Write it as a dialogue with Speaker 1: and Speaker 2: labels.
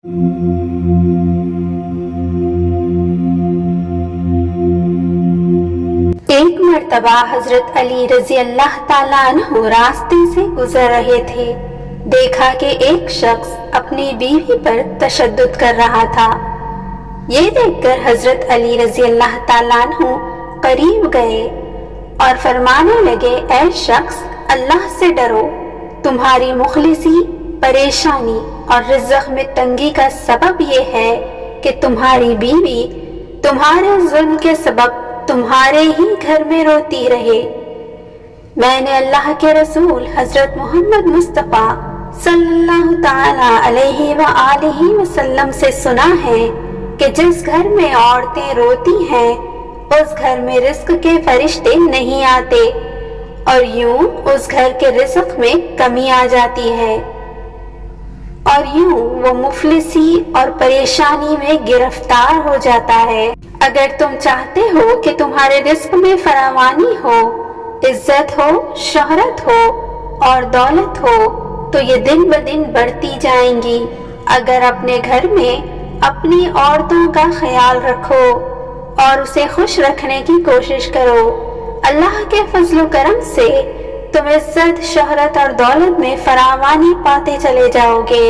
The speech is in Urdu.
Speaker 1: ایک مرتبہ حضرت علی رضی اللہ تعالیٰ عنہ راستے سے گزر رہے تھے۔ دیکھا کہ ایک شخص اپنی بیوی پر تشدد کر رہا تھا۔ یہ دیکھ کر حضرت علی رضی اللہ تعالیٰ عنہ قریب گئے اور فرمانے لگے، اے شخص، اللہ سے ڈرو، تمہاری مخلصی، پریشانی اور رزق میں تنگی کا سبب یہ ہے کہ تمہاری بیوی تمہارے ظلم کے سبب تمہارے ہی گھر میں روتی رہے۔ میں نے اللہ کے رسول حضرت محمد مصطفیٰ صلی اللہ تعالی علیہ وآلہ وسلم سے سنا ہے کہ جس گھر میں عورتیں روتی ہیں اس گھر میں رزق کے فرشتے نہیں آتے، اور یوں اس گھر کے رزق میں کمی آ جاتی ہے، اور یوں وہ مفلسی اور پریشانی میں گرفتار ہو جاتا ہے۔ اگر تم چاہتے ہو کہ تمہارے رزق میں فراوانی ہو، عزت ہو، شہرت ہو اور دولت ہو تو یہ دن بدن بڑھتی جائیں گی۔ اگر اپنے گھر میں اپنی عورتوں کا خیال رکھو اور اسے خوش رکھنے کی کوشش کرو، اللہ کے فضل و کرم سے تم عزت، شہرت اور دولت میں فراوانی پاتے چلے جاؤ گے۔